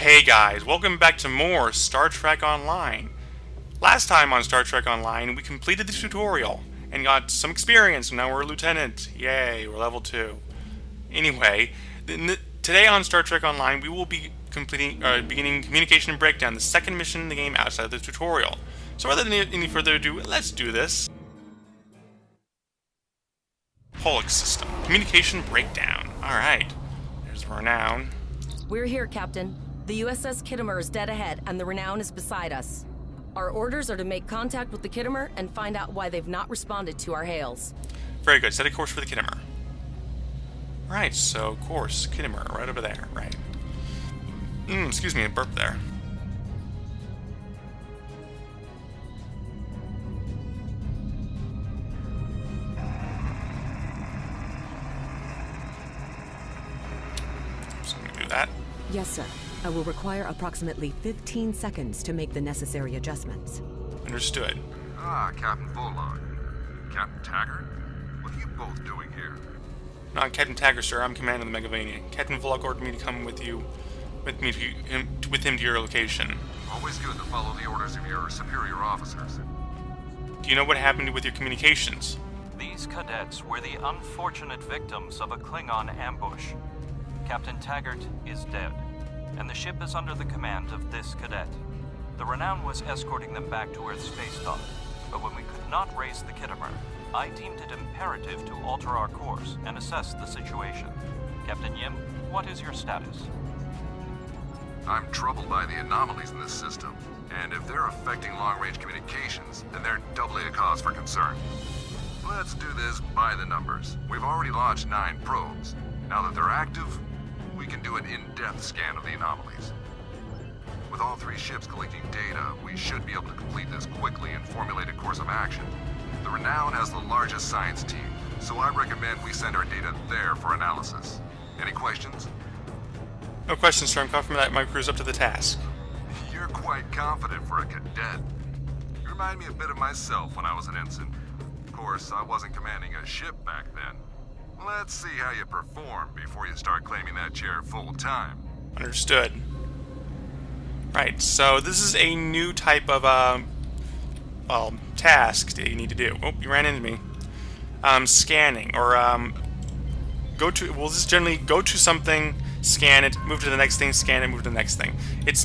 Hey guys, welcome back to more Star Trek Online. Last time on Star Trek Online, we completed the tutorial and got some experience. Now we're a lieutenant. Yay, we're level 2. Anyway, today on Star Trek Online, we will be beginning Communication and Breakdown, the second mission in the game outside of the tutorial. So rather than any further ado, let's do this. Pollock System. Communication Breakdown. Alright. There's Renown. We're here, Captain. The USS Kittimer is dead ahead, and the Renown is beside us. Our orders are to make contact with the Kittimer and find out why they've not responded to our hails. Very good. Set a course for the Kittimer. Right, so course, Kittimer, right over there. Right. Excuse me, a burp there. So I'm gonna do that. Yes, sir. I will require approximately 15 seconds to make the necessary adjustments. Understood. Ah, Captain Bullock. Captain Taggart? What are you both doing here? Not Captain Taggart, sir. I'm commander of the Megavania. Captain Bullock ordered me to come with him to your location. Always good to follow the orders of your superior officers. Do you know what happened with your communications? These cadets were the unfortunate victims of a Klingon ambush. Captain Taggart is dead, and the ship is under the command of this cadet. The Renown was escorting them back to Earth's space dock, but when we could not raise the Kittimer, I deemed it imperative to alter our course and assess the situation. Captain Yim, what is your status? I'm troubled by the anomalies in this system, and if they're affecting long-range communications, then they're doubly a cause for concern. Let's do this by the numbers. We've already launched 9 probes. Now that they're active, we can do an in-depth scan of the anomalies. With all 3 ships collecting data, we should be able to complete this quickly and formulate a course of action. The Renown has the largest science team, so I recommend we send our data there for analysis. Any questions? No questions, sir. I'm confident that my crew's up to the task. You're quite confident for a cadet. You remind me a bit of myself when I was an ensign. Of course, I wasn't commanding a ship back then. Let's see how you perform before you start claiming that chair full-time. Understood. Right, so this is a new type of, task that you need to do. Oh, you ran into me. Scanning, or, we'll just generally go to something, scan it, move to the next thing, scan it, move to the next thing. It's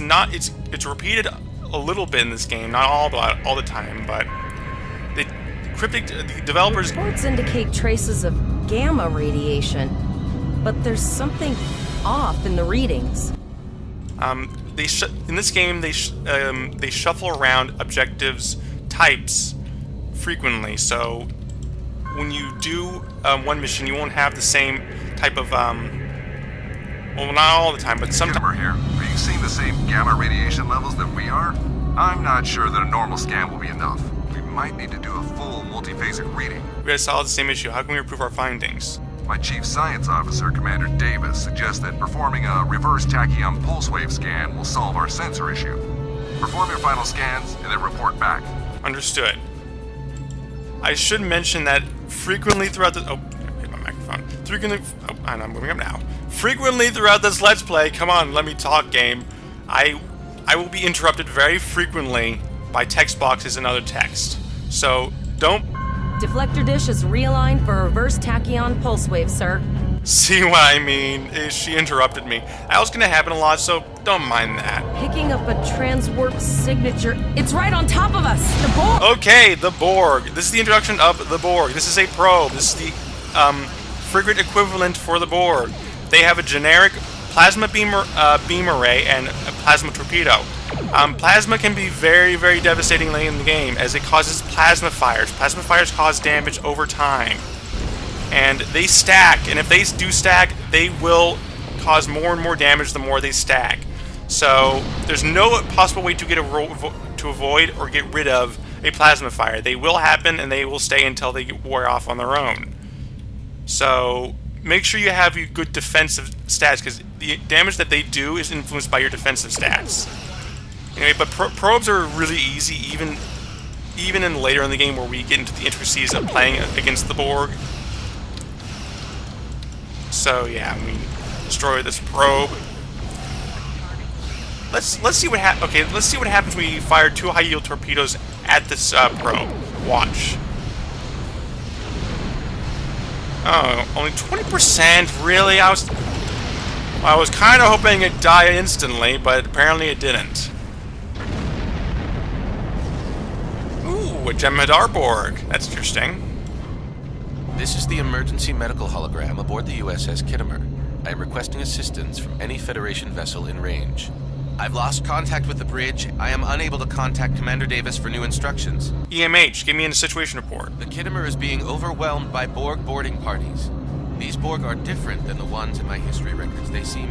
repeated a little bit in this game, not all the time, but the developers... Reports indicate traces of gamma radiation, but there's something off in the readings. In this game, they shuffle around objectives types frequently. So when you do one mission, you won't have the same type of well, not all the time, but sometimes. Here, are you seeing the same gamma radiation levels that we are? I'm not sure that a normal scan will be enough. We might need to do a full multiphasic reading. We guys saw the same issue. How can we improve our findings? My Chief Science Officer, Commander Davis, suggests that performing a reverse tachyon pulse wave scan will solve our sensor issue. Perform your final scans and then report back. Understood. I should mention that frequently throughout the... Oh, I hit my microphone. I'm moving up now. Frequently throughout this Let's Play, come on, let me talk, game. I will be interrupted very frequently by text boxes and other text. So, don't... Deflector dish is realigned for reverse tachyon pulse wave, sir. See what I mean? She interrupted me. That was going to happen a lot, so don't mind that. Picking up a transwarp signature. It's right on top of us! The Borg! Okay, the Borg. This is the introduction of the Borg. This is a probe. This is the frigate equivalent for the Borg. They have a generic plasma beam array and a plasma torpedo. Plasma can be very, very devastating late in the game, as it causes plasma fires. Plasma fires cause damage over time. And they stack, and if they do stack, they will cause more and more damage the more they stack. So, there's no possible way to avoid or get rid of a plasma fire. They will happen, and they will stay until they wear off on their own. So, make sure you have your good defensive stats, because the damage that they do is influenced by your defensive stats. Anyway, but probes are really easy, even in later in the game where we get into the intricacies of playing against the Borg. So yeah, we destroy this probe. Let's see what let's see what happens when we fire 2 high-yield torpedoes at this probe. Watch. Oh, only 20%? Really? I was kind of hoping it'd die instantly, but apparently it didn't. Ooh, a Jem'Hadar Borg. That's interesting. This is the emergency medical hologram aboard the USS Kittimer. I am requesting assistance from any Federation vessel in range. I've lost contact with the bridge. I am unable to contact Commander Davis for new instructions. EMH, give me a situation report. The Kittimer is being overwhelmed by Borg boarding parties. These Borg are different than the ones in my history records. They seem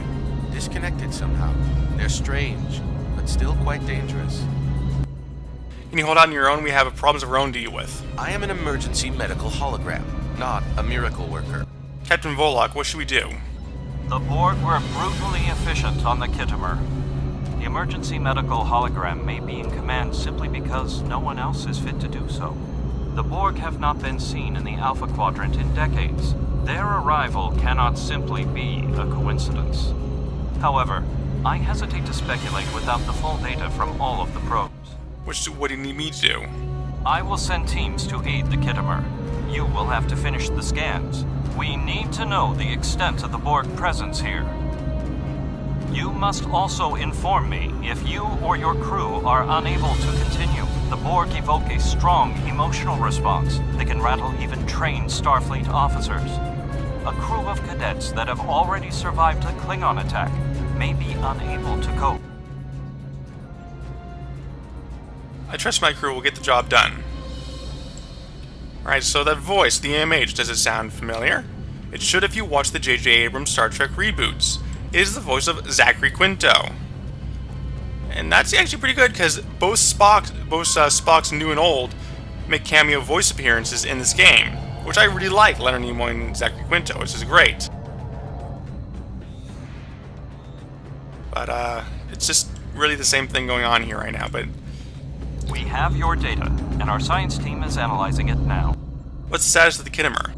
disconnected somehow. They're strange, but still quite dangerous. Can you hold on your own? We have problems of our own to deal with. I am an emergency medical hologram, not a miracle worker. Captain Volok, what should we do? The Borg were brutally efficient on the Kittimer. The emergency medical hologram may be in command simply because no one else is fit to do so. The Borg have not been seen in the Alpha Quadrant in decades. Their arrival cannot simply be a coincidence. However, I hesitate to speculate without the full data from all of the probes. What do you need me to do? I will send teams to aid the Kittimer. You will have to finish the scans. We need to know the extent of the Borg presence here. You must also inform me if you or your crew are unable to continue. The Borg evoke a strong emotional response that can rattle even trained Starfleet officers. A crew of cadets that have already survived a Klingon attack may be unable to cope. I trust my crew will get the job done. Alright, so that voice, the EMH, does it sound familiar? It should if you watch the J.J. Abrams Star Trek reboots. It is the voice of Zachary Quinto. And that's actually pretty good, because both Spocks new and old make cameo voice appearances in this game, which I really like, Leonard Nimoy and Zachary Quinto, which is great. But, it's just really the same thing going on here right now, but... We have your data, and our science team is analyzing it now. What's the status of the Kittimer?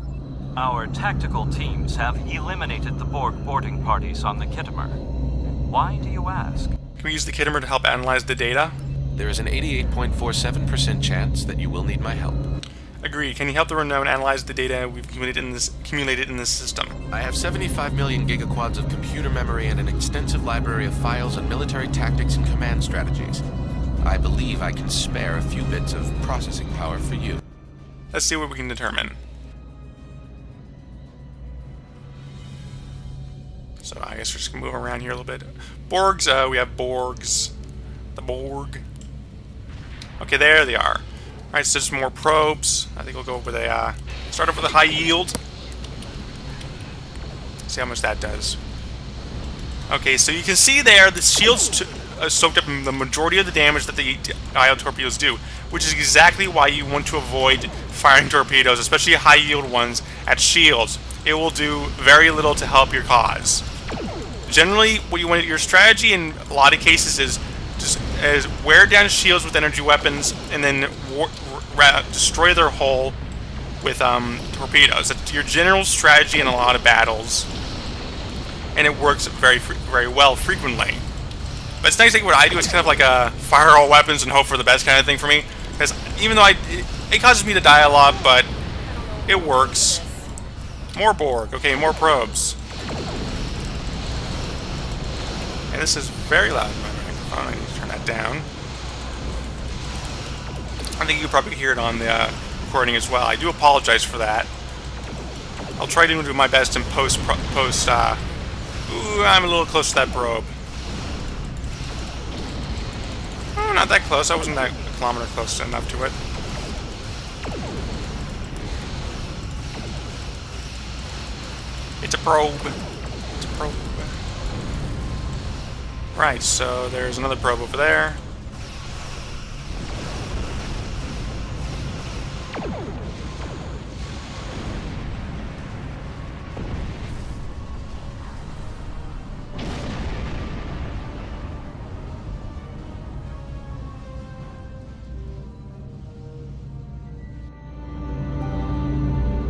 Our tactical teams have eliminated the Borg boarding parties on the Kittimer. Why do you ask? Can we use the Kittimer to help analyze the data? There is an 88.47% chance that you will need my help. Agreed. Can you help the Renown analyze the data we've accumulated in this system? I have 75 million gigaquads of computer memory and an extensive library of files on military tactics and command strategies. I believe I can spare a few bits of processing power for you. Let's see what we can determine. So I guess we're just gonna move around here a little bit. Borgs, we have Borgs. The Borg. Okay, there they are. Alright, so just more probes. I think we'll go with a, start off with a high yield. See how much that does. Okay, so you can see there the shields soaked up the majority of the damage that the IO torpedoes do, which is exactly why you want to avoid firing torpedoes, especially high-yield ones, at shields. It will do very little to help your cause. Generally, what you want, your strategy in a lot of cases is just wear down shields with energy weapons and then destroy their hull with torpedoes. That's your general strategy in a lot of battles, and it works very well frequently. But it's nice. Like what I do is kind of like a fire all weapons and hope for the best kind of thing for me. Because even though it causes me to die a lot, but it works. More Borg. Okay, more probes. And this is very loud in my microphone. I need to turn that down. I think you can probably hear it on the recording as well. I do apologize for that. I'll try to do my best in post. Ooh, I'm a little close to that probe. Oh, not that close. I wasn't that a kilometer close enough to it. It's a probe. It's a probe. Right, so there's another probe over there.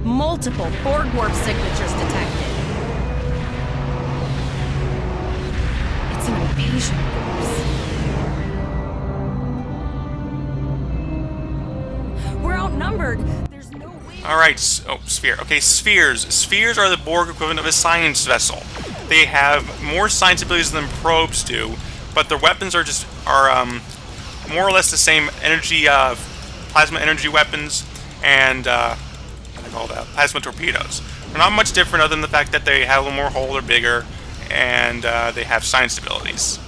Multiple Borg warp signatures detected. It's an invasion force. word. There's no way. Alright, sphere. Okay, spheres. Spheres are the Borg equivalent of a science vessel. They have more science abilities than probes do, but their weapons are more or less the same energy, plasma energy weapons, and what do they call that? Plasma torpedoes. They're not much different other than the fact that they have a little more hull, they're bigger, and they have science abilities.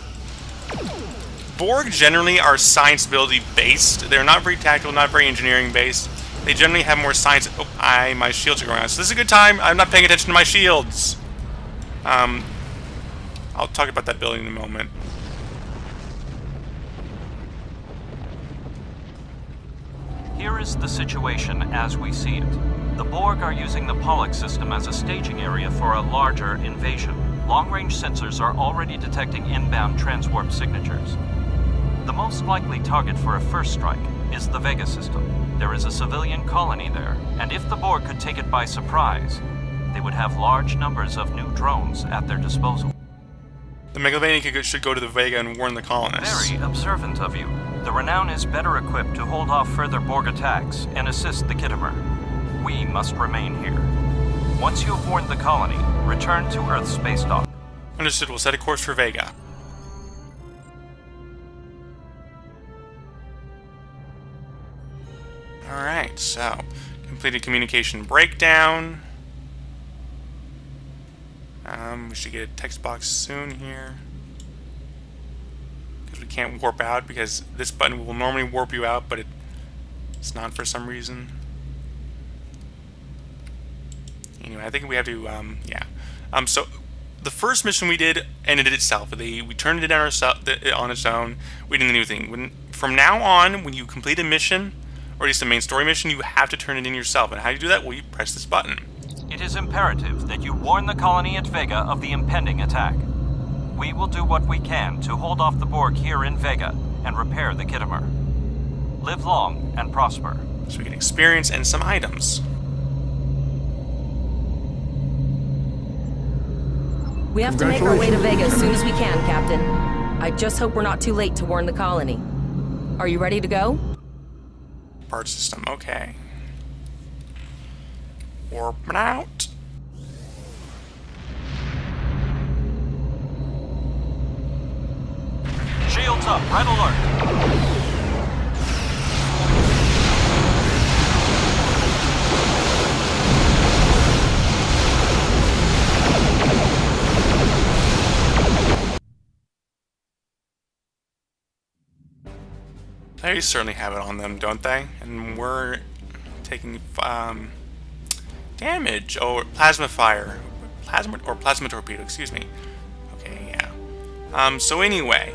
Borg generally are science ability based. They're not very tactical, not very engineering based. They generally have more science. Oh, my shields are going on. So this is a good time. I'm not paying attention to my shields. I'll talk about that building in a moment. Here is the situation as we see it. The Borg are using the Pollux system as a staging area for a larger invasion. Long-range sensors are already detecting inbound transwarp signatures. The most likely target for a first strike is the Vega system. There is a civilian colony there, and if the Borg could take it by surprise, they would have large numbers of new drones at their disposal. The Megalovania should go to the Vega and warn the colonists. Very observant of you. The Renown is better equipped to hold off further Borg attacks and assist the Kittimer. We must remain here. Once you have warned the colony, return to Earth's space dock. Understood. We'll set a course for Vega. Alright, so completed communication breakdown. We should get a text box soon here. Because we can't warp out, because this button will normally warp you out, but it's not for some reason. Anyway, I think we have to, yeah. So the first mission we did ended itself. We turned it on its own. We didn't do anything. From now on, when you complete a mission, or at least a main story mission, you have to turn it in yourself. And how do you do that? Well, you press this button. It is imperative that you warn the colony at Vega of the impending attack. We will do what we can to hold off the Borg here in Vega and repair the Kittimer. Live long and prosper. So we get experience and some items. We have to make our way to Vega as soon as we can, Captain. I just hope we're not too late to warn the colony. Are you ready to go? Part system, okay. Warping out. Shields up, red alert. They certainly have it on them, don't they? And we're taking damage. Oh, plasma fire. Plasma torpedo, excuse me. Okay, yeah. So anyway,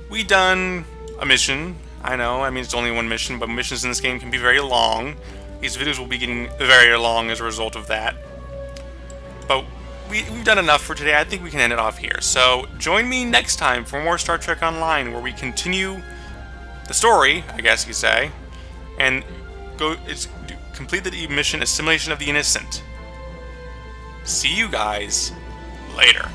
we done a mission. I know, I mean it's only one mission, but missions in this game can be very long. These videos will be getting very long as a result of that. But we've done enough for today. I think we can end it off here. So join me next time for more Star Trek Online, where we continue the story, I guess you could say, and complete the mission Assimilation of the Innocent. See you guys later.